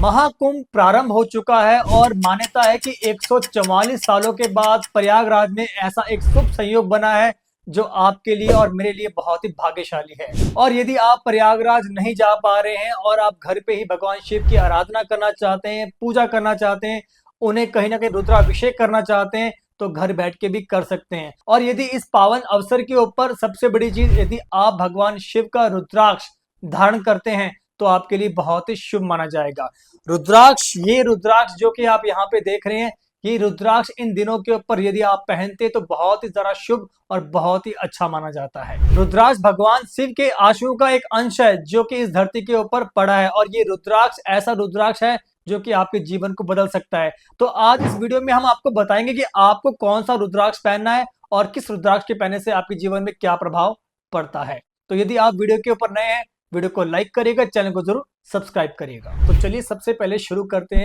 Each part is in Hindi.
महाकुंभ प्रारंभ हो चुका है और मान्यता है कि 144 सालों के बाद प्रयागराज में ऐसा एक शुभ संयोग बना है जो आपके लिए और मेरे लिए बहुत ही भाग्यशाली है। और यदि आप प्रयागराज नहीं जा पा रहे हैं और आप घर पे ही भगवान शिव की आराधना करना चाहते हैं, पूजा करना चाहते हैं, उन्हें कहीं ना कहीं रुद्राभिषेक करना चाहते हैं, तो घर बैठ के भी कर सकते हैं। और यदि इस पावन अवसर के ऊपर सबसे बड़ी चीज, यदि आप भगवान शिव का रुद्राक्ष धारण करते हैं तो आपके लिए बहुत ही शुभ माना जाएगा। रुद्राक्ष, ये रुद्राक्ष जो कि आप यहाँ पे देख रहे हैं, ये रुद्राक्ष इन दिनों के ऊपर यदि आप पहनते तो बहुत ही ज्यादा शुभ और बहुत ही अच्छा माना जाता है। रुद्राक्ष भगवान शिव के आशु का एक अंश है जो कि इस धरती के ऊपर पड़ा है, और ये रुद्राक्ष ऐसा रुद्राक्ष है जो कि आपके जीवन को बदल सकता है। तो आज इस वीडियो में हम आपको बताएंगे कि आपको कौन सा रुद्राक्ष पहनना है और किस रुद्राक्ष के पहनने से आपके जीवन में क्या प्रभाव पड़ता है। तो यदि आप वीडियो के ऊपर नए हैं, वीडियो को लाइक करिएगा, चैनल को जरूर सब्सक्राइब करिएगा। तो चलिए सबसे पहले शुरू करते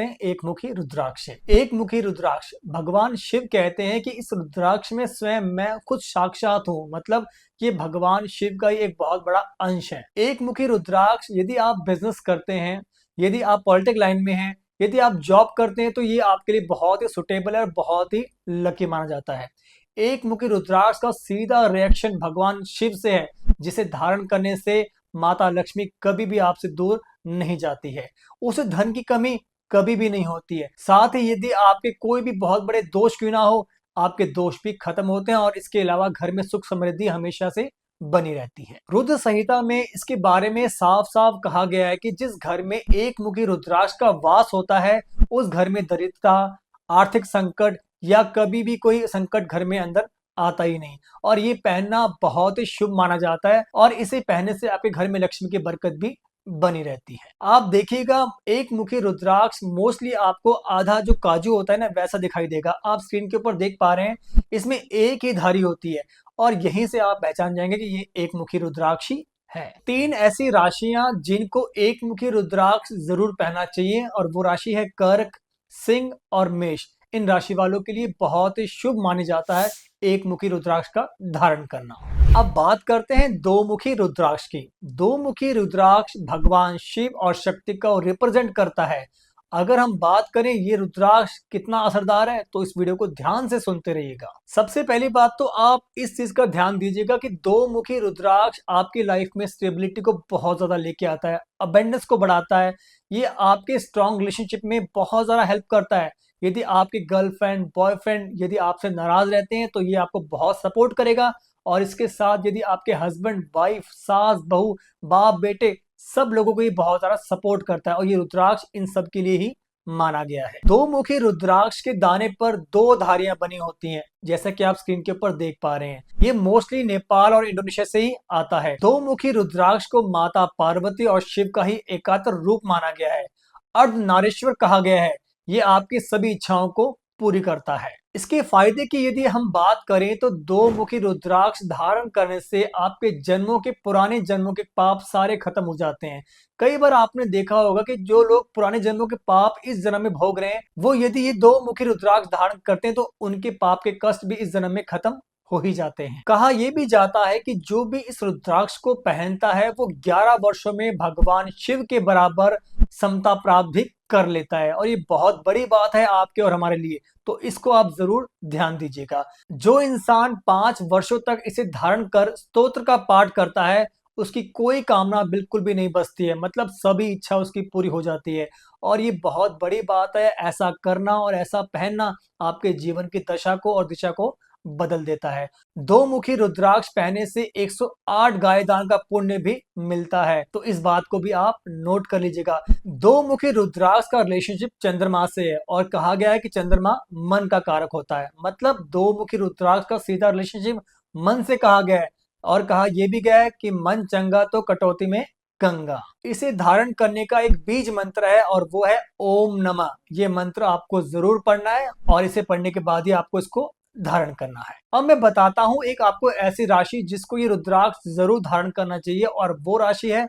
हैं एक मुखी रुद्राक्ष से। एक मुखी रुद्राक्ष, भगवान शिव कहते हैं कि इस रुद्राक्ष में स्वयं मैं खुद साक्षात हूँ, मतलब ये भगवान शिव का ही एक बहुत बड़ा अंश है। एक मुखी रुद्राक्ष, यदि आप बिजनेस करते हैं, यदि आप पॉलिटिक लाइन में हैं, यदि आप जॉब करते हैं, तो ये आपके लिए बहुत ही सुटेबल है और बहुत ही लकी माना जाता है। एक मुखी रुद्राक्ष का सीधा रिएक्शन भगवान शिव से है, जिसे धारण करने से माता लक्ष्मी कभी भी आपसे दूर नहीं जाती है, उसे धन की कमी कभी भी नहीं होती है। साथ ही यदि आपके कोई भी बहुत बड़े दोष क्यों ना हो, आपके दोष भी खत्म होते हैं और इसके अलावा घर में सुख समृद्धि हमेशा से बनी रहती है। रुद्र संहिता में इसके बारे में साफ साफ कहा गया है कि जिस घर में एक मुखी रुद्राक्ष का वास होता है, उस घर में दरिद्रता, आर्थिक संकट या कभी भी कोई संकट घर में अंदर आता ही नहीं। और ये पहनना बहुत ही शुभ माना जाता है और इसे पहनने से आपके घर में लक्ष्मी की बरकत भी बनी रहती है। आप देखिएगा, एक मुखी रुद्राक्ष मोस्टली आपको आधा जो काजू होता है ना, वैसा दिखाई देगा। आप स्क्रीन के ऊपर देख पा रहे हैं, इसमें एक ही धारी होती है और यहीं से आप पहचान जाएंगे कि ये एक मुखी रुद्राक्ष ही है। 3 ऐसी राशियां जिनको एक मुखी रुद्राक्ष जरूर पहनना चाहिए, और वो राशि है कर्क, सिंह और मेष। इन राशि वालों के लिए बहुत ही शुभ माने जाता है एक मुखी रुद्राक्ष का धारण करना। अब बात करते हैं दो मुखी रुद्राक्ष की। दो मुखी रुद्राक्ष भगवान शिव और शक्ति को रिप्रेजेंट करता है। अगर हम बात करें ये रुद्राक्ष कितना असरदार है, तो इस वीडियो को ध्यान से सुनते रहिएगा। सबसे पहली बात तो आप इस चीज का ध्यान दीजिएगा कि दो मुखी रुद्राक्ष आपकी लाइफ में स्टेबिलिटी को बहुत ज्यादा लेके आता है, अबेंडेंस को बढ़ाता है। ये आपके स्ट्रॉन्ग रिलेशनशिप में बहुत ज्यादा हेल्प करता है। यदि आपके गर्लफ्रेंड, बॉयफ्रेंड यदि आपसे नाराज रहते हैं, तो ये आपको बहुत सपोर्ट करेगा। और इसके साथ यदि आपके हस्बैंड, वाइफ, सास, बहू, बाप, बेटे, सब लोगों को ये बहुत सारा सपोर्ट करता है, और ये रुद्राक्ष इन सब के लिए ही माना गया है। दो मुखी रुद्राक्ष के दाने पर दो धारियां बनी होती हैं, जैसा कि आप स्क्रीन के ऊपर देख पा रहे हैं। ये मोस्टली नेपाल और इंडोनेशिया से ही आता है। दो मुखी रुद्राक्ष को माता पार्वती और शिव का ही एकात्र रूप माना गया है। अर्धनारीश्वर कहा गया है। ये आपकी सभी इच्छाओं को पूरी करता है। इसके फायदे की यदि हम बात करें, तो दो मुखी रुद्राक्ष धारण करने से आपके जन्मों के, पुराने जन्मों के पाप सारे खत्म हो जाते हैं। कई बार आपने देखा होगा कि जो लोग पुराने जन्मों के पाप इस जन्म में भोग रहे हैं, वो यदि ये दो मुखी रुद्राक्ष धारण करते हैं, तो उनके पाप के कष्ट भी इस जन्म में खत्म हो ही जाते हैं। कहा यह भी जाता है कि जो भी इस रुद्राक्ष को पहनता है, वो 11 वर्षों में भगवान शिव के बराबर समता प्राप्त भी कर लेता है। और ये बहुत बड़ी बात है आपके और हमारे लिए, तो इसको आप जरूर ध्यान दीजिएगा। जो इंसान 5 वर्षों तक इसे धारण कर स्तोत्र का पाठ करता है, उसकी कोई कामना बिल्कुल भी नहीं बचती है, मतलब सभी इच्छा उसकी पूरी हो जाती है। और ये बहुत बड़ी बात है। ऐसा करना और ऐसा पहनना आपके जीवन की दशा को और दिशा को बदल देता है। दो मुखी रुद्राक्ष पहनने से 108 गाय दान का पुण्य भी मिलता है, तो इस बात को भी आप नोट कर लीजिएगा। दो मुखी रुद्राक्ष का रिलेशनशिप चंद्रमा से है, और कहा गया है कि चंद्रमा मन का कारक होता है, मतलब दो मुखी रुद्राक्ष का सीधा रिलेशनशिप मन से कहा गया है। और कहा यह भी गया है कि मन चंगा तो कटौती में गंगा। इसे धारण करने का एक बीज मंत्र है, और वो है ओम नमः। ये मंत्र आपको जरूर पढ़ना है, और इसे पढ़ने के बाद ही आपको इसको धारण करना है। अब मैं बताता हूं एक आपको ऐसी राशि जिसको ये रुद्राक्ष जरूर धारण करना चाहिए, और वो राशि है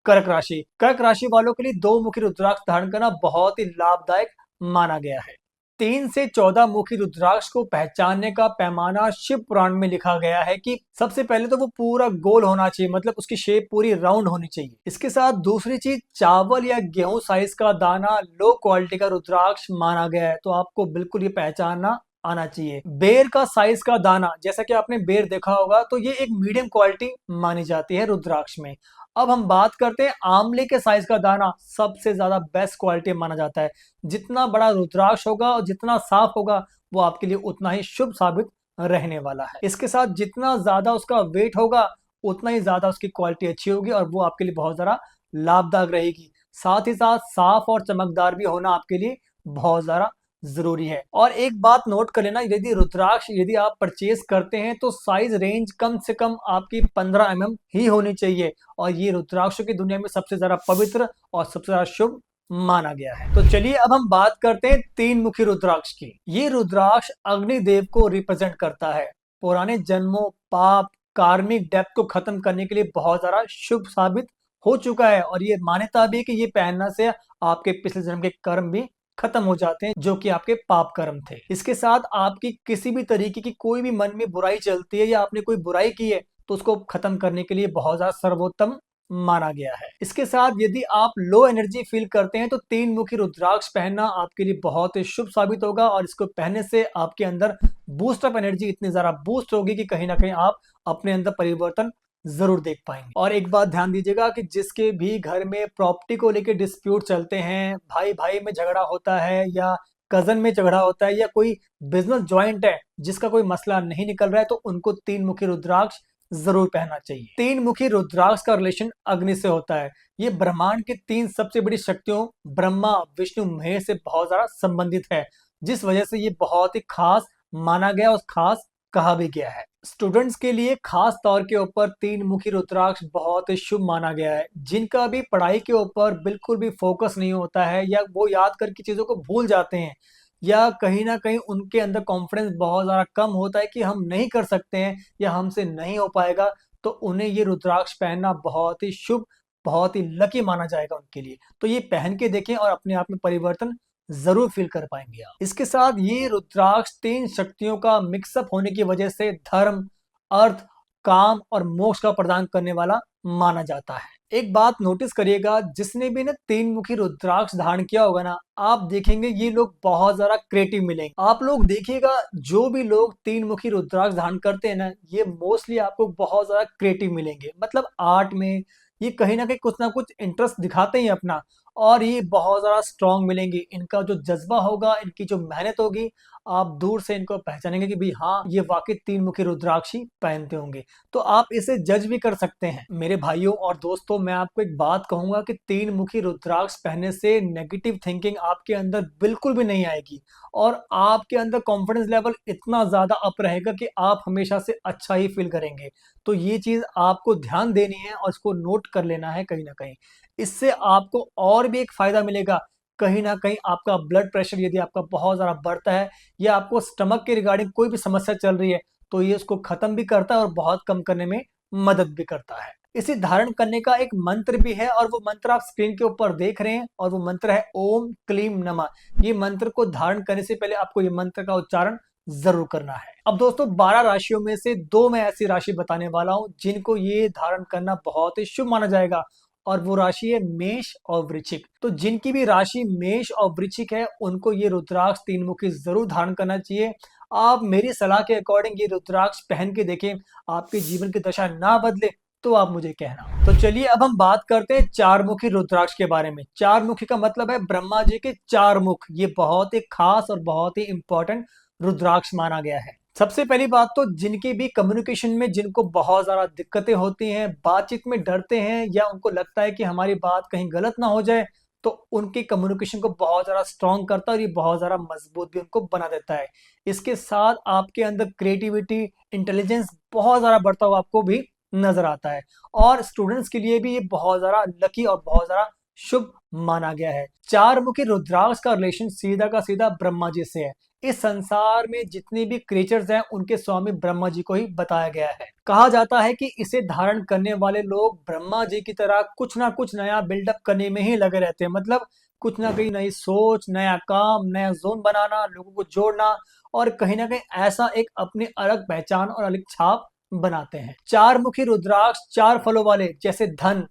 कर्क राशि। कर्क राशि वालों के लिए दो मुखी रुद्राक्ष धारण करना बहुत ही लाभदायक माना गया है। 3 से 14 मुखी रुद्राक्ष को पहचानने का पैमाना शिव पुराण में लिखा गया है कि सबसे पहले तो वो पूरा गोल होना चाहिए, मतलब उसकी शेप पूरी राउंड होनी चाहिए। इसके साथ दूसरी चीज, चावल या गेहूं साइज का दाना लो क्वालिटी का रुद्राक्ष माना गया है, तो आपको बिल्कुल ये पहचानना आना चाहिए। बेर का साइज का दाना, जैसा कि आपने बेर देखा होगा, तो ये एक मीडियम क्वालिटी मानी जाती है रुद्राक्ष में। अब हम बात करते हैं आंवले के साइज का दाना, सबसे ज्यादा बेस्ट क्वालिटी माना जाता है। जितना बड़ा रुद्राक्ष होगा और जितना साफ होगा वो आपके लिए उतना ही शुभ साबित रहने वाला है। इसके साथ जितना ज्यादा उसका वेट होगा उतना ही ज्यादा उसकी क्वालिटी अच्छी होगी और वो आपके लिए बहुत ज्यादा लाभदायक रहेगी। साथ ही साथ साफ और चमकदार भी होना आपके लिए बहुत ज्यादा जरूरी है। और एक बात नोट कर लेना, यदि रुद्राक्ष यदि आप परचेज करते हैं तो साइज रेंज कम से कम आपकी 15 ही होनी चाहिए, और ये रुद्राक्षों की दुनिया में सबसे ज्यादा पवित्र और सबसे ज्यादा शुभ माना गया है। तो चलिए अब हम बात करते हैं 3 मुखी रुद्राक्ष की। ये रुद्राक्ष अग्निदेव को रिप्रेजेंट करता है। पुराने जन्मों, पाप, कार्मिक डेप्थ को खत्म करने के लिए बहुत ज्यादा शुभ साबित हो चुका है, और ये मान्यता भी है कि ये पहनने से आपके पिछले जन्म के कर्म भी खत्म हो जाते हैं, जो कि आपके पाप कर्म थे। इसके साथ आपकी किसी भी तरीके की कोई भी मन में बुराई चलती है या आपने कोई बुराई की है तो उसको खत्म करने के लिए बहुत ज्यादा सर्वोत्तम माना गया है। इसके साथ यदि आप लो एनर्जी फील करते हैं तो 3 मुखी रुद्राक्ष पहनना आपके लिए बहुत ही शुभ साबित होगा, और इसको पहनने से आपके अंदर बूस्ट अप एनर्जी इतनी ज्यादा बूस्ट होगी कि कहीं ना कहीं आप अपने अंदर परिवर्तन जरूर देख पाएंगे। और एक बात ध्यान दीजिएगा कि जिसके भी घर में प्रॉपर्टी को लेकर डिस्प्यूट चलते हैं, भाई भाई में झगड़ा होता है या कजन में झगड़ा होता है या कोई बिजनेस ज्वाइंट है जिसका कोई मसला नहीं निकल रहा है, तो उनको 3 मुखी रुद्राक्ष जरूर पहनना चाहिए। 3 मुखी रुद्राक्ष का रिलेशन अग्नि से होता है। ये ब्रह्मांड की 3 सबसे बड़ी शक्तियों ब्रह्मा, विष्णु, महेश से बहुत ज्यादा संबंधित है, जिस वजह से ये बहुत ही खास माना गया और खास कहा भी गया है। स्टूडेंट्स के लिए खास तौर के ऊपर 3 मुखी रुद्राक्ष बहुत ही शुभ माना गया है। जिनका भी पढ़ाई के ऊपर बिल्कुल भी फोकस नहीं होता है या वो याद करके चीजों को भूल जाते हैं, या कहीं ना कहीं उनके अंदर कॉन्फिडेंस बहुत ज्यादा कम होता है कि हम नहीं कर सकते हैं या हमसे नहीं हो पाएगा, तो उन्हें ये रुद्राक्ष पहनना बहुत ही शुभ, बहुत ही लकी माना जाएगा उनके लिए। तो ये पहन के देखें और अपने आप में परिवर्तन जरूर फील कर पाएंगे आप। इसके साथ ये रुद्राक्ष 3 शक्तियों का मिक्सअप होने की वजह से धर्म, अर्थ, काम और मोक्ष का प्रदान करने वाला माना जाता है। एक बात नोटिस करिएगा, जिसने भी ना 3 मुखी रुद्राक्ष धारण किया होगा ना, आप देखेंगे ये लोग बहुत ज्यादा क्रिएटिव मिलेंगे। आप लोग देखिएगा जो भी लोग 3 मुखी रुद्राक्ष धारण करते हैं ना, ये मोस्टली आपको बहुत ज्यादा क्रिएटिव मिलेंगे। मतलब आर्ट में ये कहीं ना कुछ इंटरेस्ट दिखाते ही अपना, और ये बहुत ज्यादा स्ट्रांग मिलेंगे। इनका जो जज्बा होगा, इनकी जो मेहनत होगी, आप दूर से इनको पहचानेंगे कि भाई हाँ, ये वाकई 3 मुखी रुद्राक्षी पहनते होंगे। तो आप इसे जज भी कर सकते हैं। मेरे भाइयों और दोस्तों, मैं आपको एक बात कहूंगा कि 3 मुखी रुद्राक्ष पहनने से नेगेटिव थिंकिंग आपके अंदर बिल्कुल भी नहीं आएगी, और आपके अंदर कॉन्फिडेंस लेवल इतना ज्यादा अप रहेगा कि आप हमेशा से अच्छा ही फील करेंगे। तो ये चीज आपको ध्यान देनी है और इसको नोट कर लेना है कहीं ना कहीं। इससे आपको और भी एक फायदा मिलेगा। कहीं ना कहीं आपका ब्लड प्रेशर यदि आपका बहुत ज्यादा बढ़ता है या आपको स्टमक के रिगार्डिंग कोई भी समस्या चल रही है, तो ये उसको खत्म भी करता है और बहुत कम करने में मदद भी करता है। इसे धारण करने का एक मंत्र भी है, और वो मंत्र आप स्क्रीन के ऊपर देख रहे हैं, और वो मंत्र है ओम क्लीम नमः। ये मंत्र को धारण करने से पहले आपको ये मंत्र का उच्चारण जरूर करना है। अब दोस्तों, 12 राशियों में से 2 मैं ऐसी राशि बताने वाला हूं जिनको ये धारण करना बहुत ही शुभ माना जाएगा, और वो राशि है मेष और वृश्चिक। तो जिनकी भी राशि मेष और वृश्चिक है, उनको ये रुद्राक्ष 3 मुखी जरूर धारण करना चाहिए। आप मेरी सलाह के अकॉर्डिंग ये रुद्राक्ष पहन के देखें, आपके जीवन की दशा ना बदले तो आप मुझे कहना। तो चलिए अब हम बात करते हैं 4 मुखी रुद्राक्ष के बारे में। 4 मुखी का मतलब है ब्रह्मा जी के 4 मुख। ये बहुत ही खास और बहुत ही इंपॉर्टेंट रुद्राक्ष माना गया है। सबसे पहली बात तो जिनकी भी कम्युनिकेशन में जिनको बहुत ज्यादा दिक्कतें होती हैं, बातचीत में डरते हैं, या उनको लगता है कि हमारी बात कहीं गलत ना हो जाए, तो उनकी कम्युनिकेशन को बहुत ज्यादा स्ट्रांग करता है और ये बहुत ज्यादा मजबूत भी उनको बना देता है। इसके साथ आपके अंदर क्रिएटिविटी, इंटेलिजेंस बहुत ज्यादा बढ़ता हुआ आपको भी नजर आता है। और स्टूडेंट्स के लिए भी ये बहुत ज्यादा लकी और बहुत ज्यादा शुभ माना गया है। 4 मुखी रुद्राक्ष का रिलेशन सीधा का सीधा ब्रह्मा जी से है। इस संसार में जितनी भी क्रिएचर्स हैं उनके स्वामी ब्रह्मा जी को ही बताया गया है। कहा जाता है कि इसे धारण करने वाले लोग ब्रह्मा जी की तरह कुछ ना कुछ नया बिल्डअप करने में ही लगे रहते हैं। मतलब कुछ ना कहीं नई सोच, नया काम, नया जोन बनाना, लोगों को जोड़ना और कहीं ना कहीं ऐसा एक अपनी अलग पहचान और अलग छाप बनाते हैं। चार मुखी रुद्राक्ष चार फलों वाले जैसे धन,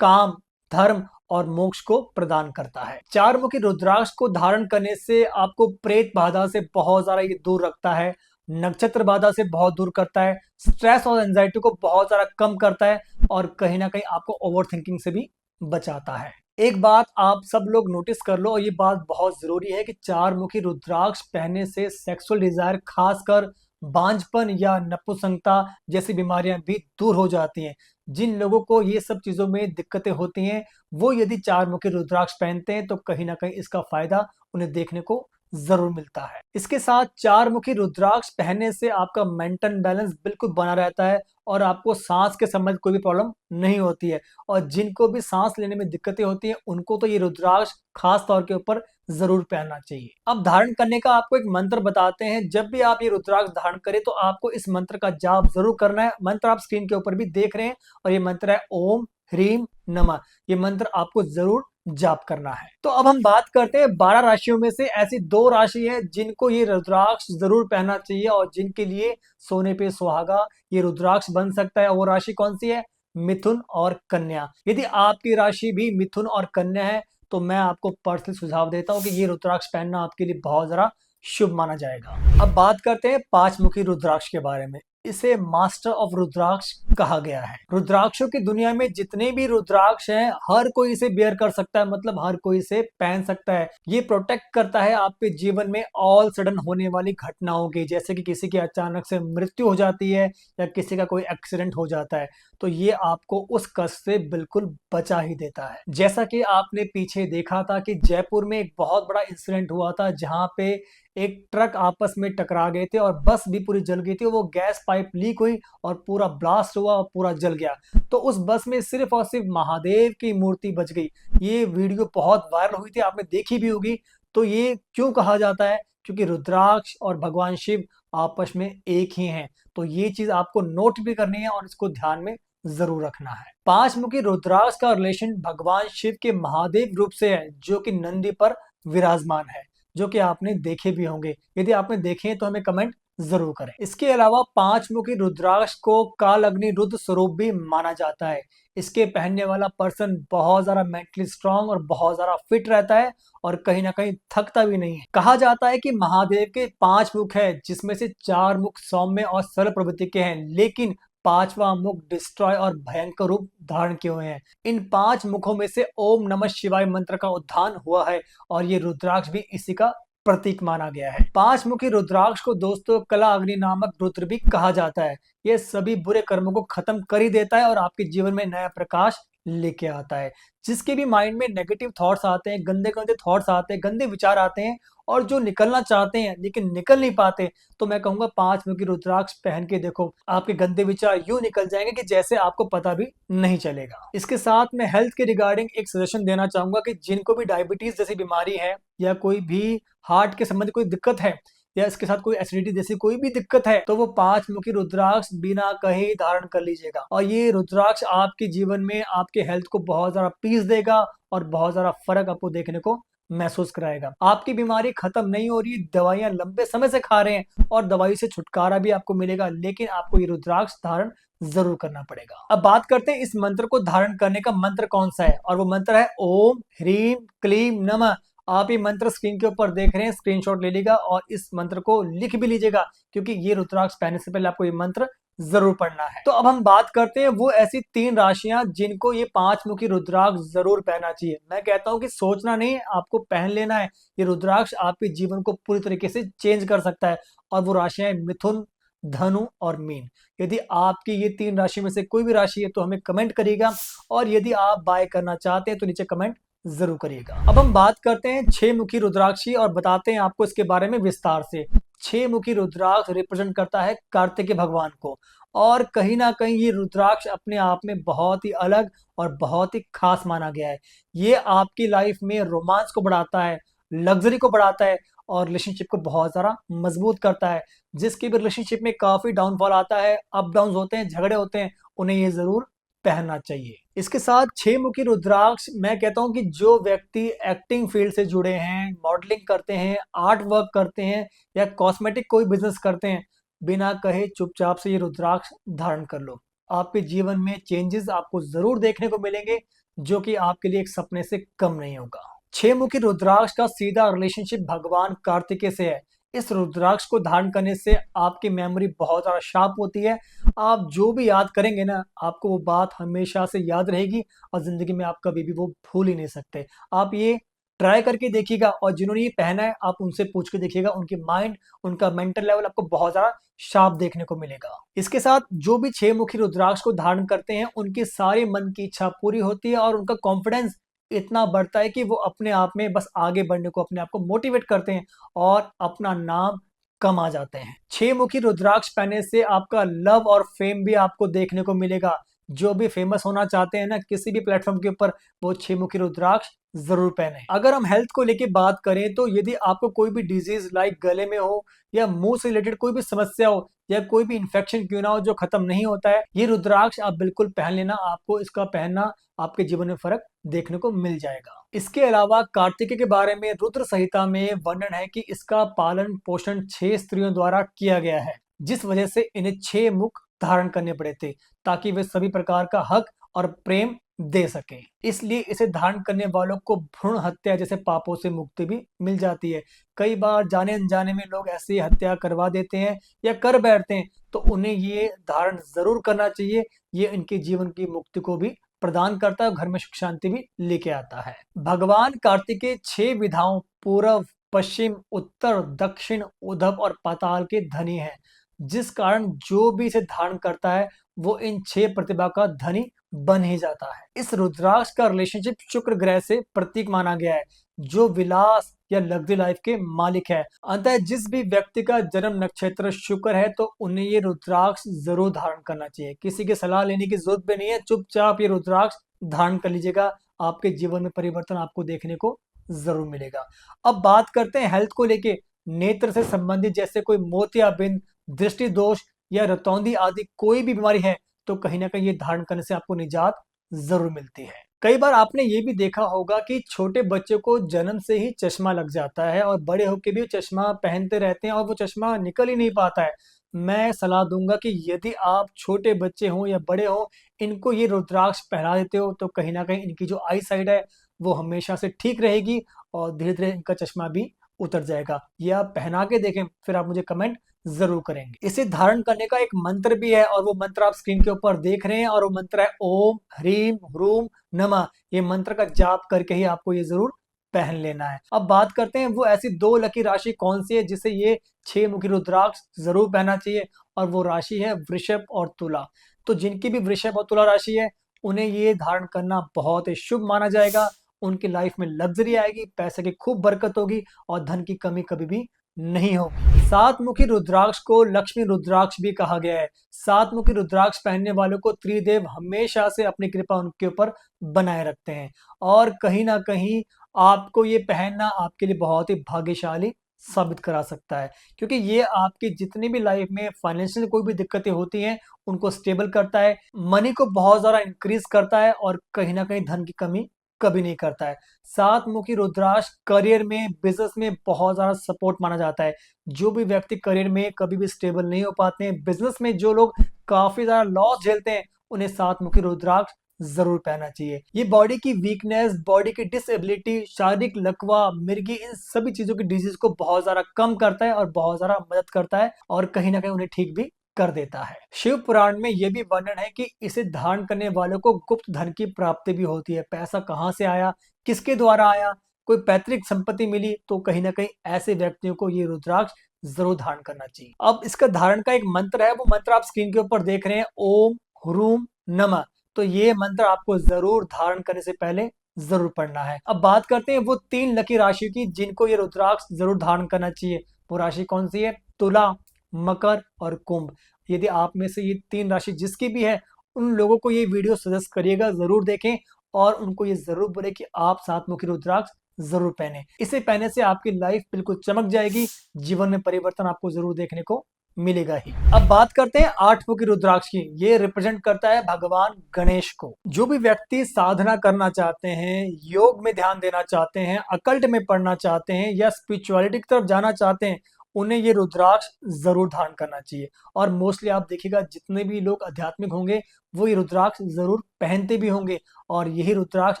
काम, धर्म और मोक्ष को प्रदान करता है। चार मुखी रुद्राक्ष को धारण करने से आपको प्रेत बाधा से बहुत ज्यादा ये दूर रखता है, नक्षत्र बाधा से बहुत दूर करता है, स्ट्रेस और एंजाइटी को बहुत ज्यादा कम करता है और कहीं ना कहीं आपको ओवर थिंकिंग से भी बचाता है। एक बात आप सब लोग नोटिस कर लो और ये बात बहुत जरूरी है कि चार मुखी रुद्राक्ष पहनने से सेक्सुअल डिजायर, खासकर बांझपन या नपुंसकता जैसी बीमारियां भी दूर हो जाती हैं। जिन लोगों को ये सब चीजों में दिक्कतें होती हैं वो यदि चार मुखी रुद्राक्ष पहनते हैं तो कहीं ना कहीं इसका फायदा उन्हें देखने को जरूर मिलता है। इसके साथ चार मुखी रुद्राक्ष पहनने से आपका मेंटल बैलेंस बिल्कुल बना रहता है और आपको सांस के संबंध कोई भी प्रॉब्लम नहीं होती है। और जिनको भी सांस लेने में दिक्कतें होती हैं उनको तो ये रुद्राक्ष खास तौर के ऊपर जरूर पहनना चाहिए। अब धारण करने का आपको एक मंत्र बताते हैं। जब भी आप ये रुद्राक्ष धारण करें तो आपको इस मंत्र का जाप जरूर करना है। मंत्र आप स्क्रीन के ऊपर भी देख रहे हैं और ये मंत्र है ओम ह्रीम नमः। ये मंत्र आपको जरूर जाप करना है। तो अब हम बात करते हैं 12 राशियों में से ऐसी 2 राशि है जिनको ये रुद्राक्ष जरूर पहनना चाहिए और जिनके लिए सोने पे सुहागा ये रुद्राक्ष बन सकता है। वो राशि कौन सी है? मिथुन और कन्या। यदि आपकी राशि भी मिथुन और कन्या है तो मैं आपको पर्सनली सुझाव देता हूं कि ये रुद्राक्ष पहनना आपके लिए बहुत जरा शुभ माना जाएगा। अब बात करते हैं पांच मुखी रुद्राक्ष के बारे में। इसे मास्टर ऑफ रुद्राक्ष कहा गया है। रुद्राक्षों की दुनिया में जितने भी रुद्राक्ष हैं हर कोई इसे बेयर कर सकता है, मतलब हर कोई इसे पहन सकता है। ये प्रोटेक्ट करता है आपके जीवन में ऑल सडन होने वाली घटनाओं की, जैसे कि किसी की अचानक से मृत्यु हो जाती है या किसी का कोई एक्सीडेंट हो जाता है तो ये आपको उस कष्ट से बिल्कुल बचा ही देता है। जैसा कि आपने पीछे देखा था कि जयपुर में एक बहुत बड़ा इंसिडेंट हुआ था जहां पे एक ट्रक आपस में टकरा गए थे और बस भी पूरी जल गई थी। वो गैस पाइप लीक हुई और पूरा ब्लास्ट हुआ और पूरा जल गया। तो उस बस में सिर्फ और सिर्फ महादेव की मूर्ति बच गई। ये वीडियो बहुत वायरल हुई थी, आपने देखी भी होगी। तो ये क्यों कहा जाता है? क्योंकि रुद्राक्ष और भगवान शिव आपस में एक ही हैं। तो ये चीज आपको नोट भी करनी है और इसको ध्यान में जरूर रखना है। पांच मुखी रुद्राक्ष का रिलेशन भगवान शिव के महादेव रूप से है जो कि नंदी पर विराजमान है, जो कि आपने देखे भी होंगे। यदि आपने देखे हैं तो हमें कमेंट जरूर करें। इसके अलावा पांच मुखी रुद्राक्ष को काल अग्नि रुद्र स्वरूप भी माना जाता है। इसके पहनने वाला पर्सन बहुत ज्यादा मेंटली स्ट्रांग और बहुत ज्यादा फिट रहता है और कहीं ना कहीं थकता भी नहीं है। कहा जाता है कि महादेव के 5 मुख है जिसमें से 4 मुख सौम्य और सरल प्रवृत्ति के हैं, लेकिन पांचवा मुख डिस्ट्रॉय और भयंकर रूप धारण किए हुए हैं। इन 5 मुखों में से ओम नमः शिवाय मंत्र का उद्धान हुआ है और ये रुद्राक्ष भी इसी का प्रतीक माना गया है। 5 मुखी रुद्राक्ष को दोस्तों कला अग्नि नामक रुद्र भी कहा जाता है। ये सभी बुरे कर्मों को खत्म कर ही देता है और आपके जीवन में नया प्रकाश लेके आता है। जिसके भी माइंड में नेगेटिव थॉट्स आते हैं, गंदे गंदे थॉट्स आते हैं, गंदे विचार आते हैं और जो निकलना चाहते हैं लेकिन निकल नहीं पाते, तो मैं कहूंगा 5 मुखी रुद्राक्ष पहन के देखो, आपके गंदे विचार यूं निकल जाएंगे कि जैसे आपको पता भी नहीं चलेगा। इसके साथ मैं हेल्थ के रिगार्डिंग एक सजेशन देना चाहूंगा कि जिनको भी डायबिटीज जैसी बीमारी है या कोई भी हार्ट के संबंधित कोई दिक्कत है या इसके साथ कोई एसिडिटी जैसी कोई भी दिक्कत है तो वो 5 मुखी रुद्राक्ष बिना कहीं धारण कर लीजिएगा। और ये रुद्राक्ष आपके जीवन में आपके हेल्थ को बहुत ज्यादा पीस देगा और बहुत ज्यादा फर्क आपको देखने को महसूस कराएगा। आपकी बीमारी खत्म नहीं हो रही, दवाइयां लंबे समय से खा रहे हैं और दवाई से छुटकारा भी आपको मिलेगा, लेकिन आपको ये रुद्राक्ष धारण जरूर करना पड़ेगा। अब बात करते हैं इस मंत्र को धारण करने का मंत्र कौन सा है, और वो मंत्र है ओम ह्रीम क्लीम नमः। आप ये मंत्र स्क्रीन के ऊपर देख रहे हैं, स्क्रीनशॉट ले लीजिएगा और इस मंत्र को लिख भी लीजिएगा क्योंकि ये रुद्राक्ष पहनने से पहले आपको ये मंत्र जरूर पढ़ना है। तो अब हम बात करते हैं वो ऐसी 3 राशियां जिनको ये 5 मुखी रुद्राक्ष जरूर पहनना चाहिए। मैं कहता हूं कि सोचना नहीं, आपको पहन लेना है। ये रुद्राक्ष आपके जीवन को पूरी तरीके से चेंज कर सकता है और वो राशियां मिथुन, धनु और मीन। यदि आपकी ये 3 राशि में से कोई भी राशि है तो हमें कमेंट करिएगा और यदि आप बाय करना चाहते हैं तो नीचे कमेंट जरूर करिएगा। अब हम बात करते हैं 6 मुखी रुद्राक्षी और बताते हैं आपको इसके बारे में विस्तार से। 6 मुखी रुद्राक्ष रिप्रेजेंट करता है कार्तिकेय भगवान को और कहीं ना कहीं ये रुद्राक्ष अपने आप में बहुत ही अलग और बहुत ही खास माना गया है। ये आपकी लाइफ में रोमांस को बढ़ाता है, लग्जरी को बढ़ाता है और रिलेशनशिप को बहुत ज़्यादा मजबूत करता है। जिसकी भी रिलेशनशिप में काफ़ी डाउनफॉल आता है, अप डाउन होते हैं, झगड़े होते हैं, उन्हें ये ज़रूर पहनना चाहिए। इसके साथ 6 मुखी रुद्राक्ष मैं कहता हूँ कि जो व्यक्ति एक्टिंग फील्ड से जुड़े हैं, मॉडलिंग करते हैं, आर्ट वर्क करते हैं या कॉस्मेटिक कोई बिजनेस करते हैं, बिना कहे चुपचाप से ये रुद्राक्ष धारण कर लो। आपके जीवन में चेंजेस आपको ज़रूर देखने को मिलेंगे, जो कि आपके लिए एक सपने से कम नहीं होगा। 6 मुखी रुद्राक्ष का सीधा रिलेशनशिप भगवान कार्तिकेय से है। इस रुद्राक्ष को धारण करने से आपकी मेमोरी बहुत ज़्यादा शार्प होती है। आप जो भी याद करेंगे ना, आपको वो बात हमेशा से याद रहेगी और ज़िंदगी में आप कभी भी वो भूल ही नहीं सकते। आप ये ट्राई करके देखिएगा और जिन्होंने ये पहना है, आप उनसे पूछ के देखिएगा, उनकी माइंड, उनका मेंटल लेवल आपको बहुत ज़्यादा शार्प देखने को मिलेगा। इसके साथ जो भी 6 मुखी रुद्राक्ष को धारण करते हैं, उनकी सारी मन की इच्छा पूरी होती है और उनका कॉन्फिडेंस इतना बढ़ता है कि वो अपने आप में बस आगे बढ़ने को, अपने आप को मोटिवेट करते हैं और अपना नाम कमा जाते हैं। 6 मुखी रुद्राक्ष पहनने से आपका लव और फेम भी आपको देखने को मिलेगा। जो भी फेमस होना चाहते हैं ना किसी भी प्लेटफॉर्म के ऊपर, वो 6 मुखी रुद्राक्ष जरूर पहने। अगर हम हेल्थ को लेके बात करें तो यदि आपको कोई भी डिजीज लाइक गले में हो या मुंह से रिलेटेड कोई भी समस्या हो या कोई भी इंफेक्शन क्यों ना हो जो खत्म नहीं होता है, ये रुद्राक्ष आप बिल्कुल पहन लेना। आपको इसका पहनना आपके जीवन में फर्क देखने को मिल जाएगा। इसके अलावा कार्तिकेय के बारे में रुद्र संहिता में वर्णन है कि इसका पालन पोषण 6 स्त्रियों द्वारा किया गया है, जिस वजह से इन्हें 6 मुख धारण करने पड़े थे ताकि वे सभी प्रकार का हक और प्रेम दे सके। इसलिए इसे धारण करने वालों को भ्रूण हत्या जैसे पापों से मुक्ति भी मिल जाती है। कई बार जाने अनजाने में लोग ऐसी हत्या करवा देते हैं या कर बैठते हैं, तो उन्हें ये धारण जरूर करना चाहिए। ये इनके जीवन की मुक्ति को भी प्रदान करता है, घर में सुख शांति भी लेके आता है। भगवान कार्तिकेय 6 विधाओं पूर्व, पश्चिम, उत्तर, दक्षिण, उधम और पाताल के धनी हैं, जिस कारण जो भी इसे धारण करता है वो इन 6 प्रतिभा का धनी बन ही जाता है। इस रुद्राक्ष का रिलेशनशिप शुक्र ग्रह से प्रतीक माना गया है, जो विलास या लग्जरी लाइफ के मालिक है। अतः जिस भी व्यक्ति का जन्म नक्षत्र शुक्र है तो उन्हें ये रुद्राक्ष जरूर धारण करना चाहिए। किसी की सलाह लेने की जरूरत भी नहीं है, चुपचाप ये रुद्राक्ष धारण कर लीजिएगा, आपके जीवन में परिवर्तन आपको देखने को जरूर मिलेगा। अब बात करते हैं हेल्थ को लेके। नेत्र से संबंधित जैसे कोई मोतियाबिंद, दृष्टि दोष या रतौंधी आदि कोई भी बीमारी है तो कहीं ना कहीं ये धारण करने से आपको निजात जरूर मिलती है। कई बार आपने ये भी देखा होगा कि छोटे बच्चे को जन्म से ही चश्मा लग जाता है और बड़े होके भी चश्मा पहनते रहते हैं और वो चश्मा निकल ही नहीं पाता है। मैं सलाह दूंगा कि यदि आप छोटे बच्चे हों या बड़े हों, इनको ये रुद्राक्ष पहना देते हो तो कहीं ना कहीं इनकी जो आई साइड है वो हमेशा से ठीक रहेगी और धीरे धीरे इनका चश्मा भी उतर जाएगा। ये आप पहना के देखें, फिर आप मुझे कमेंट जरूर करेंगे। इसे धारण करने का एक मंत्र भी है और वो मंत्र आप स्क्रीन के ऊपर देख रहे हैं और वो मंत्र है ओम ह्रीम ह्रूम नमः। ये मंत्र का जाप करके ही आपको ये जरूर पहन लेना है। अब बात करते हैं वो ऐसी 2 लकी राशि कौन सी है जिसे ये 6 मुखी रुद्राक्ष जरूर पहनना चाहिए, और वो राशि है वृषभ और तुला। तो जिनकी भी वृषभ और तुला राशि है उन्हें ये धारण करना बहुत ही शुभ माना जाएगा। उनकी लाइफ में लग्जरी आएगी, पैसे की खूब बरकत होगी और धन की कमी कभी भी नहीं होगी। 7 मुखी रुद्राक्ष को लक्ष्मी रुद्राक्ष भी कहा गया है। 7 मुखी रुद्राक्ष पहनने वालों को त्रिदेव हमेशा से अपनी कृपा उनके ऊपर बनाए रखते हैं और कहीं ना कहीं आपको ये पहनना आपके लिए बहुत ही भाग्यशाली साबित करा सकता है, क्योंकि ये आपकी जितनी भी लाइफ में फाइनेंशियल कोई भी दिक्कतें होती हैं उनको स्टेबल करता है, मनी को बहुत ज्यादा इंक्रीज करता है और कहीं ना कहीं धन की कमी कभी नहीं करता है। 7 मुखी रुद्राक्ष करियर में, बिजनेस में बहुत ज्यादा सपोर्ट माना जाता है। जो भी व्यक्ति करियर में कभी भी स्टेबल नहीं हो पाते हैं, बिजनेस में जो लोग काफी ज्यादा लॉस झेलते हैं, उन्हें 7 मुखी रुद्राक्ष जरूर पहनना चाहिए। ये बॉडी की वीकनेस, बॉडी की डिसेबिलिटी, शारीरिक लकवा, मिर्गी, इन सभी चीजों की डिजीज को बहुत ज्यादा कम करता है और बहुत ज्यादा मदद करता है और कहीं ना कहीं उन्हें ठीक भी कर देता है। शिव पुराण में यह भी वर्णन है कि इसे धारण करने वालों को गुप्त धन की प्राप्ति भी होती है। पैसा कहाँ से आया, किसके द्वारा आया, कोई पैतृक संपत्ति मिली, तो कहीं ना कहीं ऐसे व्यक्तियों को ये रुद्राक्ष जरूर धारण करना चाहिए। अब इसका धारण का एक मंत्र है, वो मंत्र आप स्क्रीन के ऊपर देख रहे हैं, ओम ह्रूम नमः। तो ये मंत्र आपको जरूर धारण करने से पहले जरूर पढ़ना है। अब बात करते हैं वो 3 लकी राशि की जिनको ये रुद्राक्ष जरूर धारण करना चाहिए। वो राशि कौन सी है? तुला, मकर और कुंभ। यदि आप में से ये 3 राशि जिसकी भी है, उन लोगों को ये वीडियो सजेस्ट करिएगा, जरूर देखें और उनको ये जरूर बोले कि आप 7 मुखी रुद्राक्ष जरूर पहने। इसे पहनने से आपकी लाइफ बिल्कुल चमक जाएगी, जीवन में परिवर्तन आपको जरूर देखने को मिलेगा ही। अब बात करते हैं 8 मुखी रुद्राक्ष की। ये रिप्रेजेंट करता है भगवान गणेश को। जो भी व्यक्ति साधना करना चाहते हैं, योग में ध्यान देना चाहते हैं, अकल्ट में पढ़ना चाहते हैं या स्पिरिचुअलिटी की तरफ जाना चाहते हैं, उन्हें ये रुद्राक्ष जरूर धारण करना चाहिए। और मोस्टली आप देखिएगा जितने भी लोग आध्यात्मिक होंगे वो ये रुद्राक्ष जरूर पहनते भी होंगे, और यही रुद्राक्ष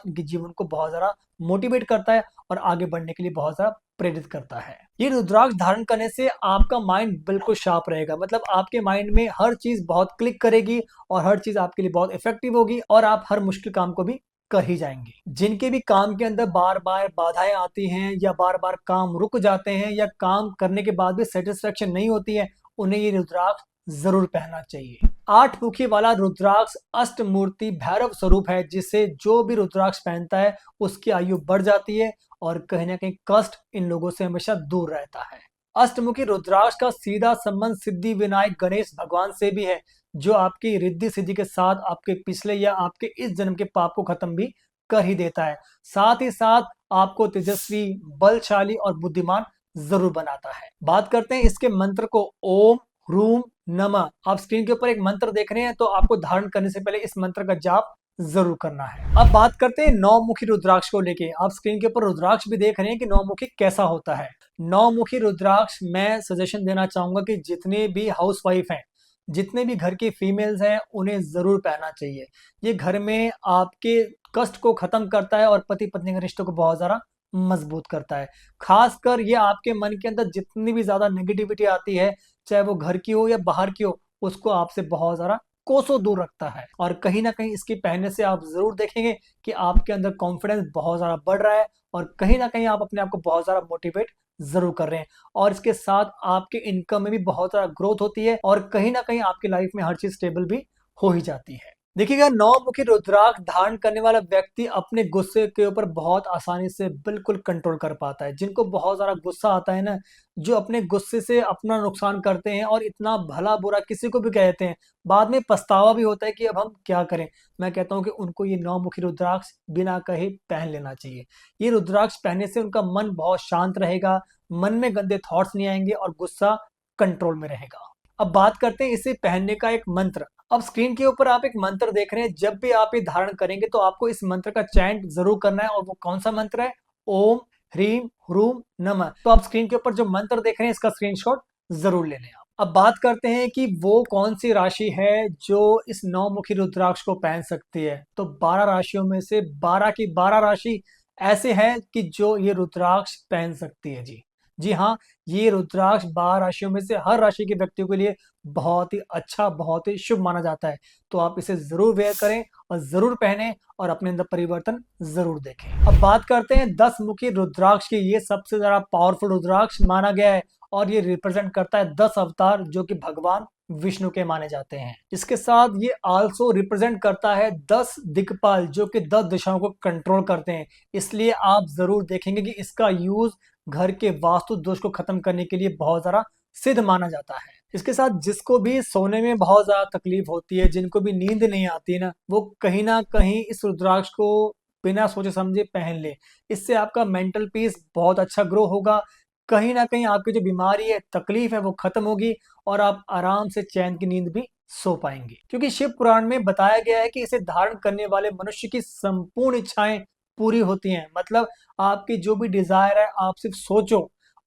उनके जीवन को बहुत ज्यादा मोटिवेट करता है और आगे बढ़ने के लिए बहुत ज्यादा प्रेरित करता है। ये रुद्राक्ष धारण करने से आपका माइंड बिल्कुल शार्प रहेगा, मतलब आपके माइंड में हर चीज बहुत क्लिक करेगी और हर चीज आपके लिए बहुत इफेक्टिव होगी और आप हर मुश्किल काम को भी कर ही जाएंगे। जिनके भी काम के अंदर बार बार बाधाएं आती हैं या बार बार काम रुक जाते हैं या काम करने के बाद भी सेटिस्फेक्शन नहीं होती है, उन्हें ये रुद्राक्ष जरूर पहनना चाहिए। 8 मुखी वाला रुद्राक्ष अष्टमूर्ति भैरव स्वरूप है, जिसे जो भी रुद्राक्ष पहनता है उसकी आयु बढ़ जाती है और कहीं ना कहीं कष्ट इन लोगों से हमेशा दूर रहता है। अष्टमुखी रुद्राक्ष का सीधा संबंध सिद्धि विनायक गणेश भगवान से भी है, जो आपकी रिद्धि सिद्धि के साथ आपके पिछले या आपके इस जन्म के पाप को खत्म भी कर ही देता है। साथ ही साथ आपको तेजस्वी, बलशाली और बुद्धिमान जरूर बनाता है। बात करते हैं इसके मंत्र को। ओम ह्रूम नमः। आप स्क्रीन के ऊपर एक मंत्र देख रहे हैं, तो आपको धारण करने से पहले इस मंत्र का जाप जरूर करना है। अब बात करते हैं 9 मुखी रुद्राक्ष को लेके। आप स्क्रीन के ऊपर रुद्राक्ष भी देख रहे हैं कि 9 मुखी कैसा होता है। 9 मुखी रुद्राक्ष मैं सजेशन देना चाहूंगा कि जितने भी हाउसवाइफ हैं, जितने भी घर की फीमेल्स हैं, उन्हें जरूर पहनना चाहिए। ये घर में आपके कष्ट को खत्म करता है और पति पत्नी के रिश्तों को बहुत ज्यादा मजबूत करता है। खासकर ये आपके मन के अंदर जितनी भी ज्यादा नेगेटिविटी आती है, चाहे वो घर की हो या बाहर की हो, उसको आपसे बहुत ज्यादा कोसों दूर रखता है। और कहीं ना कहीं इसकी पहनने से आप जरूर देखेंगे कि आपके अंदर कॉन्फिडेंस बहुत ज्यादा बढ़ रहा है और कहीं ना कहीं आप अपने आप को बहुत ज्यादा मोटिवेट जरूर कर रहे हैं। और इसके साथ आपके इनकम में भी बहुत ज्यादा ग्रोथ होती है और कहीं ना कहीं आपकी लाइफ में हर चीज स्टेबल भी हो ही जाती है। देखिएगा, 9 मुखी रुद्राक्ष धारण करने वाला व्यक्ति अपने गुस्से के ऊपर बहुत आसानी से बिल्कुल कंट्रोल कर पाता है। जिनको बहुत ज्यादा गुस्सा आता है ना, जो अपने गुस्से से अपना नुकसान करते हैं और इतना भला बुरा किसी को भी कहते हैं, बाद में पछतावा भी होता है कि अब हम क्या करें। मैं कहता हूं कि उनको ये 9 मुखी रुद्राक्ष बिना कहे पहन लेना चाहिए। ये रुद्राक्ष पहनने से उनका मन बहुत शांत रहेगा, मन में गंदे थॉट्स नहीं आएंगे और गुस्सा कंट्रोल में रहेगा। अब बात करते हैं इसे पहनने का एक मंत्र। अब स्क्रीन के ऊपर आप एक मंत्र देख रहे हैं। जब भी आप ये धारण करेंगे तो आपको इस मंत्र का चैंट जरूर करना है, और वो कौन सा मंत्र है? ओम ह्रीम ह्रूम नमः। तो आप स्क्रीन के ऊपर जो मंत्र देख रहे हैं, इसका स्क्रीनशॉट जरूर ले लें आप। अब बात करते हैं कि वो कौन सी राशि है जो इस 9 मुखी रुद्राक्ष को पहन सकती है। तो 12 राशियों में से 12 की 12 राशि ऐसे हैं कि जो ये रुद्राक्ष पहन सकती है। जी जी हाँ, ये रुद्राक्ष 12 राशियों में से हर राशि के व्यक्तियों के लिए बहुत ही अच्छा, बहुत ही शुभ माना जाता है। तो आप इसे जरूर वेयर करें और जरूर पहने और अपने अंदर परिवर्तन जरूर देखें। अब बात करते हैं 10 मुखी रुद्राक्ष की। ये सबसे ज्यादा पावरफुल रुद्राक्ष माना गया है और ये रिप्रेजेंट करता है 10 अवतार जो कि भगवान विष्णु के माने जाते हैं। इसके साथ ये आल्सो रिप्रेजेंट करता है 10 दिक्पाल जो कि 10 दिशाओं को कंट्रोल करते हैं। इसलिए आप जरूर देखेंगे कि इसका यूज घर के वास्तु दोष को खत्म करने के लिए बहुत ज्यादा सिद्ध माना जाता है। इसके साथ जिसको भी सोने में बहुत ज्यादा तकलीफ होती है, जिनको भी नींद नहीं आती है ना, वो कहीं ना कहीं इस रुद्राक्ष को बिना सोचे समझे पहन ले। इससे आपका मेंटल पीस बहुत अच्छा ग्रो होगा। कहीं ना कहीं आपकी जो बीमारी है, तकलीफ है, वो खत्म होगी और आप आराम से चैन की नींद भी सो पाएंगे। क्योंकि शिव पुराण में बताया गया है कि इसे धारण करने वाले मनुष्य की संपूर्ण इच्छाएं पूरी होती हैं। मतलब आपकी जो भी डिजायर है, आप सिर्फ सोचो,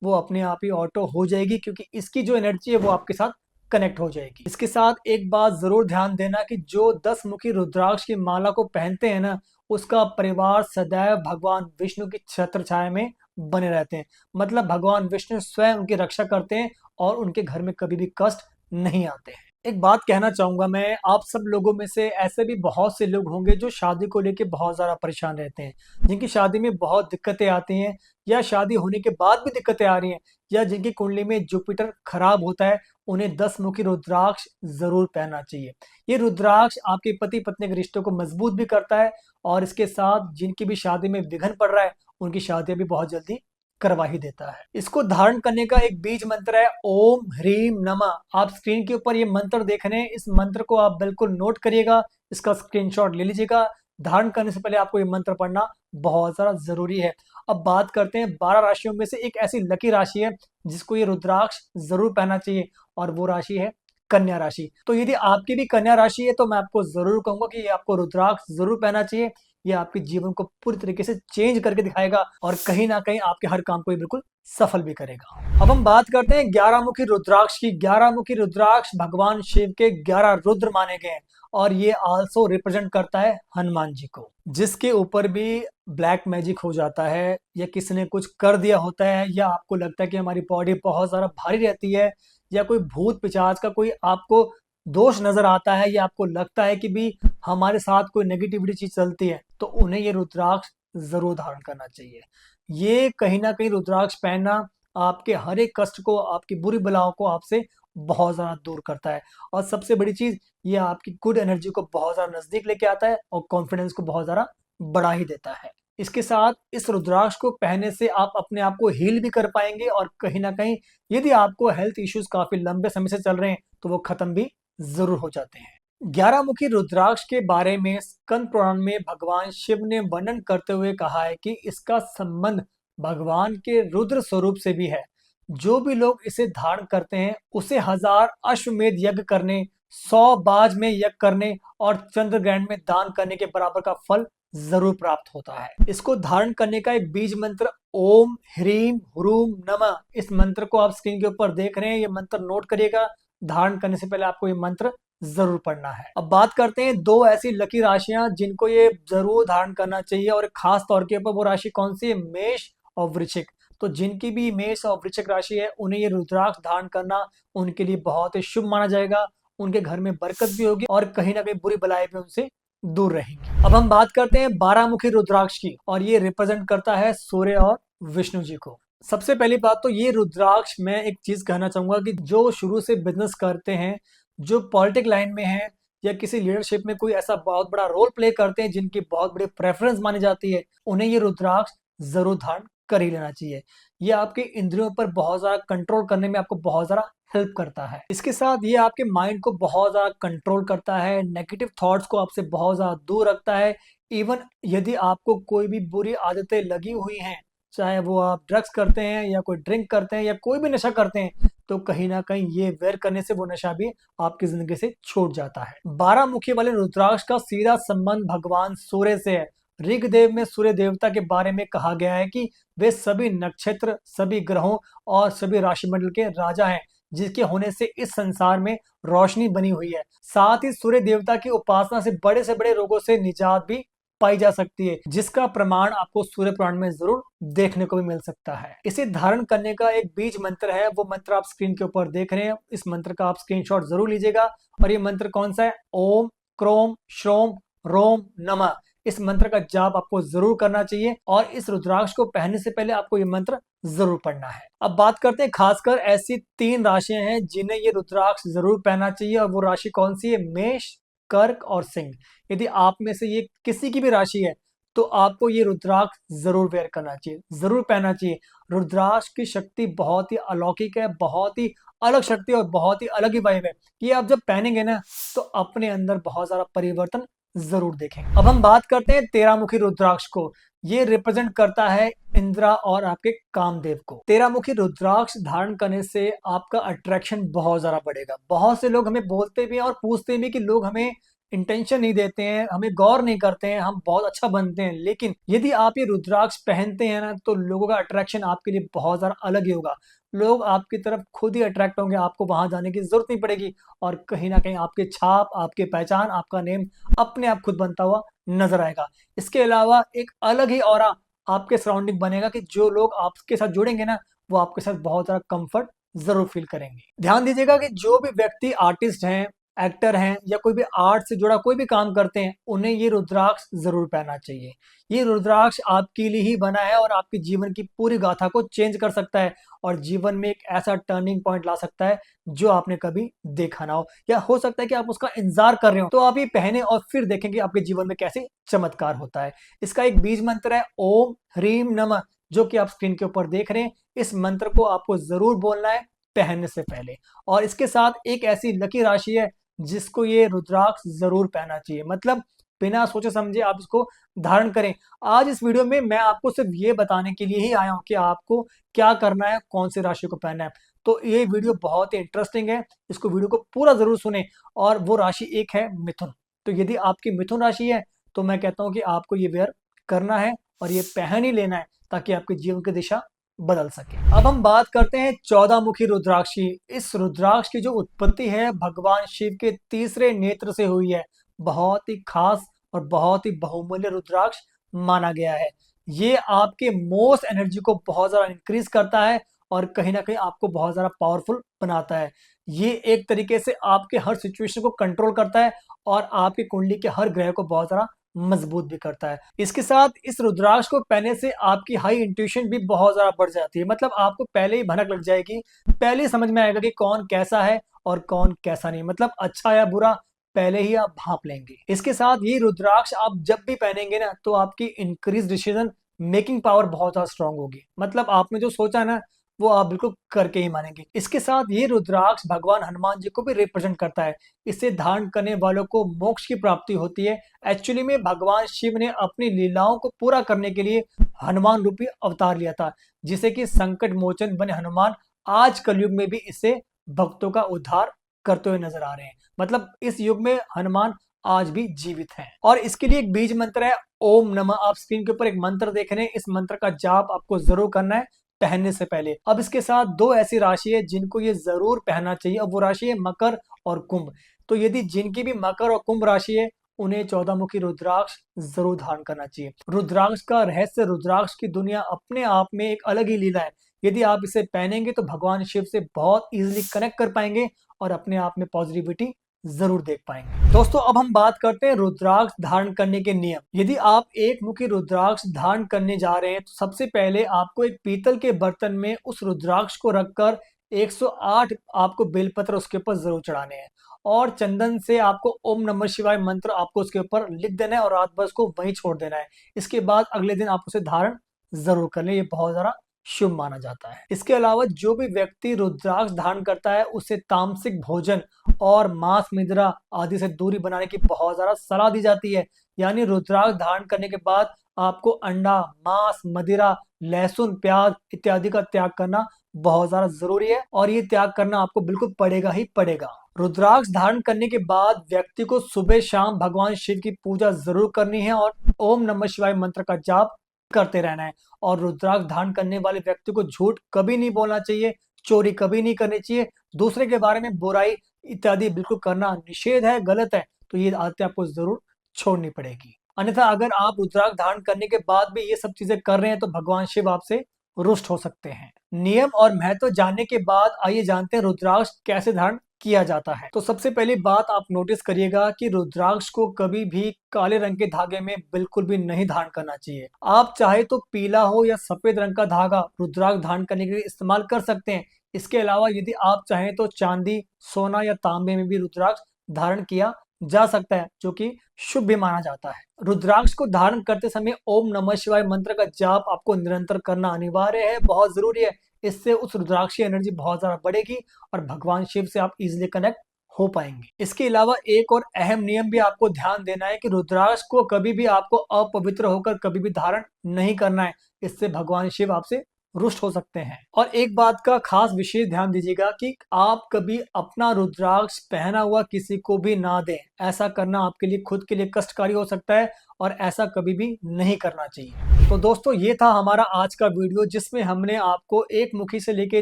वो अपने आप ही ऑटो हो जाएगी, क्योंकि इसकी जो एनर्जी है वो आपके साथ कनेक्ट हो जाएगी। इसके साथ एक बात जरूर ध्यान देना कि जो 10 मुखी रुद्राक्ष की माला को पहनते हैं ना, उसका परिवार सदैव भगवान विष्णु की छत्र छाया में बने रहते हैं। मतलब भगवान विष्णु स्वयं उनकी रक्षा करते हैं और उनके घर में कभी भी कष्ट नहीं आते हैं। एक बात कहना चाहूंगा मैं, आप सब लोगों में से ऐसे भी बहुत से लोग होंगे जो शादी को लेके बहुत ज्यादा परेशान रहते हैं, जिनकी शादी में बहुत दिक्कतें आती हैं या शादी होने के बाद भी दिक्कतें आ रही हैं, या जिनकी कुंडली में जुपिटर खराब होता है। उन्हें 10 मुखी रुद्राक्ष जरूर पहनना चाहिए। ये रुद्राक्ष आपके पति पत्नी के रिश्तों को मजबूत भी करता है और इसके साथ जिनकी भी शादी में विघ्न पड़ रहा है, उनकी शादी भी बहुत जल्दी करवा ही देता है। इसको धारण करने का एक बीज मंत्र है ओम ह्रीम नमः। आप स्क्रीन के ऊपर ये मंत्र देख रहे हैं, इस मंत्र को आप बिल्कुल नोट करिएगा, इसका स्क्रीनशॉट ले लीजिएगा। धारण करने से पहले आपको ये मंत्र पढ़ना बहुत ज्यादा जरूरी है। अब बात करते हैं 12 राशियों में से एक ऐसी लकी राशि है जिसको ये रुद्राक्ष जरूर पहनना चाहिए, और वो राशि है कन्या राशि। तो यदि आपकी भी कन्या राशि है तो मैं आपको जरूर कहूंगा कि ये आपको रुद्राक्ष जरूर पहनना चाहिए। ये आपके जीवन को पूरी तरीके से चेंज करके दिखाएगा और कहीं ना कहीं आपके हर काम को ये बिल्कुल सफल भी करेगा। अब हम बात करते हैं 11 मुखी रुद्राक्ष की। 11 मुखी रुद्राक्ष भगवान शिव के 11 रुद्र माने गए हैं, और ये आल्सो रिप्रेजेंट करता है हनुमान जी को। जिसके ऊपर भी ब्लैक मैजिक हो जाता है, या किसी ने कुछ कर दिया होता है, या आपको लगता है कि हमारी बॉडी बहुत ज्यादा भारी रहती है, या कोई भूत पिशाच का कोई आपको दोष नजर आता है, या आपको लगता है कि भी हमारे साथ कोई नेगेटिविटी चीज चलती है, तो उन्हें ये रुद्राक्ष जरूर धारण करना चाहिए। ये कहीं ना कहीं रुद्राक्ष पहनना आपके हर एक कष्ट को, आपकी बुरी बलाओं को आपसे बहुत ज्यादा दूर करता है। और सबसे बड़ी चीज, ये आपकी गुड एनर्जी को बहुत ज्यादा नजदीक लेके आता है और कॉन्फिडेंस को बहुत ज्यादा बढ़ा ही देता है। इसके साथ इस रुद्राक्ष को पहनने से आप अपने आप को हील भी कर पाएंगे, और कहीं ना कहीं यदि आपको हेल्थ इश्यूज काफी लंबे समय से चल रहे हैं तो वो खत्म भी जरूर हो जाते हैं। 11 मुखी रुद्राक्ष के बारे में स्कंद पुराण में भगवान शिव ने वर्णन करते हुए कहा है कि इसका संबंध भगवान के रुद्र स्वरूप से भी है। जो भी लोग इसे धारण करते हैं उसे 1000 अश्वमेध यज्ञ करने, 100 बाज में यज्ञ करने और चंद्र ग्रहण में दान करने के बराबर का फल जरूर प्राप्त होता है। इसको धारण करने का एक बीज मंत्र ओम ह्रीम ह्रूम नमः, इस मंत्र को आप स्क्रीन के ऊपर देख रहे हैं, ये मंत्र नोट करिएगा। धारण करने से पहले आपको ये मंत्र जरूर पढ़ना है। अब बात करते हैं दो ऐसी लकी राशियां जिनको ये जरूर धारण करना चाहिए, और खास तौर के ऊपर वो राशि कौन सी है, मेष और वृश्चिक। तो जिनकी भी मेष और वृश्चिक राशि है उन्हें ये रुद्राक्ष धारण करना उनके लिए बहुत ही शुभ माना जाएगा। उनके घर में बरकत भी होगी और कहीं ना कहीं बुरी बलाएं भी उनसे दूर रहेंगी। अब हम बात करते हैं 12 मुखी रुद्राक्ष की, और ये रिप्रेजेंट करता है सूर्य और विष्णु जी को। सबसे पहली बात तो ये रुद्राक्ष, मैं एक चीज कहना चाहूंगा कि जो शुरू से बिजनेस करते हैं, जो पॉलिटिक लाइन में है, या किसी लीडरशिप में कोई ऐसा बहुत बड़ा रोल प्ले करते हैं जिनकी बहुत बड़ी प्रेफरेंस मानी जाती है, उन्हें ये रुद्राक्ष जरूर धारण कर ही लेना चाहिए। ये आपके इंद्रियों पर बहुत ज्यादा कंट्रोल करने में आपको बहुत ज्यादा हेल्प करता है। इसके साथ ये आपके माइंड को बहुत ज्यादा कंट्रोल करता है, नेगेटिव थॉट्स को आपसे बहुत ज्यादा दूर रखता है। इवन यदि आपको कोई भी बुरी आदतें लगी हुई हैं, चाहे वो आप ड्रग्स करते हैं या कोई ड्रिंक करते हैं या कोई भी नशा करते हैं, तो कहीं ना कहीं ये वेयर करने से वो नशा भी आपकी जिंदगी से छूट जाता है। 12 मुखी वाले रुद्राक्ष का सीधा संबंध भगवान सूर्य से है। ऋग्वेद में सूर्य देवता के बारे में कहा गया है कि वे सभी नक्षत्र, सभी ग्रहों और सभी राशि मंडल के राजा हैं, जिसके होने से इस संसार में रोशनी बनी हुई है। साथ ही सूर्य देवता की उपासना से बड़े रोगों से निजात भी पाई जा सकती है, जिसका प्रमाण आपको सूर्य पुराण में जरूर देखने को भी मिल सकता है। इसे धारण करने का एक बीज मंत्र है, वो मंत्र आप स्क्रीन के ऊपर देख रहे हैं। इस मंत्र का आप स्क्रीनशॉट जरूर लीजिएगा। और ये मंत्र कौन सा है, ओम क्रोम श्रोम रोम नमः। इस मंत्र का जाप आपको जरूर करना चाहिए, और इस रुद्राक्ष को पहनने से पहले आपको ये मंत्र जरूर पढ़ना है। अब बात करते हैं खासकर ऐसी 3 राशियां हैं जिन्हें ये रुद्राक्ष जरूर पहनना चाहिए, और वो राशि कौन सी है, मेष, कर्क और सिंह। यदि आप में से ये किसी की भी राशि है तो आपको ये रुद्राक्ष जरूर वेयर करना चाहिए, जरूर पहनना चाहिए। रुद्राक्ष की शक्ति बहुत ही अलौकिक है, बहुत ही अलग शक्ति और बहुत ही अलग ही वाइब है। ये आप जब पहनेंगे ना तो अपने अंदर बहुत सारा परिवर्तन जरूर देखेंगे। अब हम बात करते हैं 13 मुखी रुद्राक्ष को। ये रिप्रेजेंट करता है इंद्रा और आपके कामदेव को। 13 मुखी रुद्राक्ष धारण करने से आपका अट्रैक्शन बहुत ज्यादा बढ़ेगा। बहुत से लोग हमें बोलते भी हैं और पूछते भी कि लोग हमें इंटेंशन नहीं देते हैं, हमें गौर नहीं करते हैं, हम बहुत अच्छा बनते हैं। लेकिन यदि आप ये रुद्राक्ष पहनते हैं ना तो लोगों का अट्रैक्शन आपके लिए बहुत ज्यादा अलग ही होगा। लोग आपकी तरफ खुद ही अट्रैक्ट होंगे, आपको वहां जाने की जरूरत नहीं पड़ेगी, और कहीं ना कहीं आपके छाप, आपके पहचान, आपका नेम अपने आप खुद बनता हुआ नजर आएगा। इसके अलावा एक अलग ही ऑरा आपके सराउंडिंग बनेगा कि जो लोग आपके साथ जुड़ेंगे ना वो आपके साथ बहुत ज्यादा कंफर्ट जरूर फील करेंगे। ध्यान दीजिएगा कि जो भी व्यक्ति आर्टिस्ट हैं, एक्टर हैं, या कोई भी आर्ट से जुड़ा कोई भी काम करते हैं, उन्हें ये रुद्राक्ष जरूर पहनना चाहिए। ये रुद्राक्ष आपके लिए ही बना है और आपके जीवन की पूरी गाथा को चेंज कर सकता है, और जीवन में एक ऐसा टर्निंग पॉइंट ला सकता है जो आपने कभी देखा ना हो, या हो सकता है कि आप उसका इंतजार कर रहे हो। तो आप ये पहने और फिर देखेंगे आपके जीवन में कैसे चमत्कार होता है। इसका एक बीज मंत्र है ओम ह्रीम नमः, जो कि आप स्क्रीन के ऊपर देख रहे हैं। इस मंत्र को आपको जरूर बोलना है पहनने से पहले। और इसके साथ एक ऐसी लकी राशि है जिसको ये रुद्राक्ष जरूर पहनना चाहिए। मतलब बिना सोचे समझे आप इसको धारण करें। आज इस वीडियो में मैं आपको सिर्फ ये बताने के लिए ही आया हूँ कि आपको क्या करना है, कौन सी राशि को पहनना है। तो ये वीडियो बहुत ही इंटरेस्टिंग है, इसको वीडियो को पूरा जरूर सुने। और वो राशि एक है मिथुन। तो यदि आपकी मिथुन राशि है तो मैं कहता हूँ कि आपको ये वेयर करना है और ये पहन ही लेना है ताकि आपके जीवन की दिशा बदल सके। अब हम बात करते हैं 14 मुखी रुद्राक्ष की। इस रुद्राक्ष की जो उत्पत्ति है भगवान शिव के तीसरे नेत्र से हुई है। बहुत ही खास और बहुत ही बहुमूल्य रुद्राक्ष माना गया है। ये आपके मोस्ट एनर्जी को बहुत ज्यादा इंक्रीज करता है और कहीं ना कहीं आपको बहुत ज्यादा पावरफुल बनाता है। ये एक तरीके से आपके हर सिचुएशन को कंट्रोल करता है और आपकी कुंडली के हर ग्रह को बहुत ज्यादा मजबूत भी करता है। इसके साथ इस रुद्राक्ष को पहनने से आपकी हाई इंट्यूशन भी बहुत ज्यादा बढ़ जाती है। मतलब आपको पहले ही भनक लग जाएगी, पहले ही समझ में आएगा कि कौन कैसा है और कौन कैसा नहीं, मतलब अच्छा या बुरा पहले ही आप भांप लेंगे। इसके साथ ये रुद्राक्ष आप जब भी पहनेंगे ना तो आपकी इंक्रीज डिसीजन मेकिंग पावर बहुत ज्यादा स्ट्रांग होगी। मतलब आपने जो सोचा ना वो आप बिल्कुल करके ही मानेंगे। इसके साथ ये रुद्राक्ष भगवान हनुमान जी को भी रिप्रेजेंट करता है। इसे धारण करने वालों को मोक्ष की प्राप्ति होती है। एक्चुअली में भगवान शिव ने अपनी लीलाओं को पूरा करने के लिए हनुमान रूपी अवतार लिया था, जिसे कि संकट मोचन बने हनुमान आज कलयुग में भी इसे भक्तों का उद्धार करते हुए नजर आ रहे हैं। मतलब इस युग में हनुमान आज भी जीवित हैं। और इसके लिए एक बीज मंत्र है ओम नमः। आप स्क्रीन के ऊपर एक मंत्र देख रहे हैं, इस मंत्र का जाप आपको जरूर करना है पहनने से पहले। अब इसके साथ दो ऐसी राशि है जिनको ये जरूर पहनना चाहिए, अब वो राशि है मकर और कुंभ। तो यदि जिनकी भी मकर और कुंभ राशि है उन्हें 14 मुखी रुद्राक्ष जरूर धारण करना चाहिए। रुद्राक्ष का रहस्य, रुद्राक्ष की दुनिया अपने आप में एक अलग ही लीला है। यदि आप इसे पहनेंगे तो भगवान शिव से बहुत इजीली कनेक्ट कर पाएंगे और अपने आप में पॉजिटिविटी जरूर देख पाएंगे। दोस्तों अब हम बात करते हैं रुद्राक्ष धारण करने के नियम। यदि आप एक मुखी रुद्राक्ष धारण करने जा रहे हैं तो सबसे पहले आपको एक पीतल के बर्तन में उस रुद्राक्ष को रखकर 108 आपको बेलपत्र उसके ऊपर जरूर चढ़ाने हैं और चंदन से आपको ओम नमः शिवाय मंत्र आपको उसके ऊपर लिख देना है और रात भर उसको वहीं छोड़ देना है। इसके बाद अगले दिन आप उसे धारण जरूर कर लें, ये बहुत ज्यादा शुभ माना जाता है। इसके अलावा जो भी व्यक्ति रुद्राक्ष धारण करता है उसे तामसिक भोजन और मांस मिद्रा आदि से दूरी बनाने की बहुत ज्यादा सलाह दी जाती है। यानी रुद्राक्ष धारण करने के बाद आपको अंडा, मांस, मदिरा, लहसुन, प्याज इत्यादि का त्याग करना बहुत ज्यादा जरूरी है और ये त्याग करना आपको बिल्कुल पड़ेगा ही पड़ेगा। रुद्राक्ष धारण करने के बाद व्यक्ति को सुबह शाम भगवान शिव की पूजा जरूर करनी है और ओम नमः शिवाय मंत्र का जाप करते रहना है। और रुद्राक्ष धारण करने वाले व्यक्ति को झूठ कभी नहीं बोलना चाहिए, चोरी कभी नहीं करनी चाहिए, दूसरे के बारे में बुराई इत्यादि बिल्कुल करना निषेध है, गलत है। तो ये आदतें आपको जरूर छोड़नी पड़ेगी। अन्यथा अगर आप रुद्राक्ष धारण करने के बाद भी ये सब चीजें कर रहे हैं तो भगवान शिव आपसे रुष्ट हो सकते हैं। नियम और महत्व जानने के बाद आइए जानते हैं रुद्राक्ष कैसे धारण किया जाता है। तो सबसे पहली बात आप नोटिस करिएगा कि रुद्राक्ष को कभी भी काले रंग के धागे में बिल्कुल भी नहीं धारण करना चाहिए। आप चाहे तो पीला हो या सफेद रंग का धागा रुद्राक्ष धारण करने के लिए इस्तेमाल कर सकते हैं। इसके अलावा यदि आप चाहें तो चांदी, सोना या तांबे में भी रुद्राक्ष धारण किया जा सकता है, जो कि शुभ भी माना जाता है। रुद्राक्ष को धारण करते समय ओम नमः शिवाय मंत्र का जाप आपको निरंतर करना अनिवार्य है, बहुत जरूरी है। इससे उस रुद्राक्ष की एनर्जी बहुत ज्यादा बढ़ेगी और भगवान शिव से आप इजीली कनेक्ट हो पाएंगे। इसके अलावा एक और अहम नियम भी आपको ध्यान देना है कि रुद्राक्ष को कभी भी आपको अपवित्र होकर कभी भी धारण नहीं करना है, इससे भगवान शिव आपसे रुष्ट हो सकते हैं। और एक बात का खास विशेष ध्यान दीजिएगा कि आप कभी अपना रुद्राक्ष पहना हुआ किसी को भी ना दें। ऐसा करना आपके लिए खुद के लिए कष्टकारी हो सकता है और ऐसा कभी भी नहीं करना चाहिए। तो दोस्तों ये था हमारा आज का वीडियो जिसमें हमने आपको एक मुखी से लेके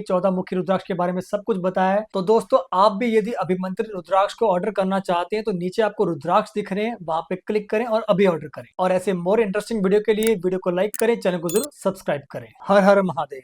14 मुखी रुद्राक्ष के बारे में सब कुछ बताया है। तो दोस्तों आप भी यदि अभिमंत्रित रुद्राक्ष को ऑर्डर करना चाहते हैं तो नीचे आपको रुद्राक्ष दिख रहे हैं, वहां पे क्लिक करें और अभी ऑर्डर करें। और ऐसे मोर इंटरेस्टिंग वीडियो के लिए वीडियो को लाइक करें, चैनल को जरूर सब्सक्राइब करें। हर हर महादेव।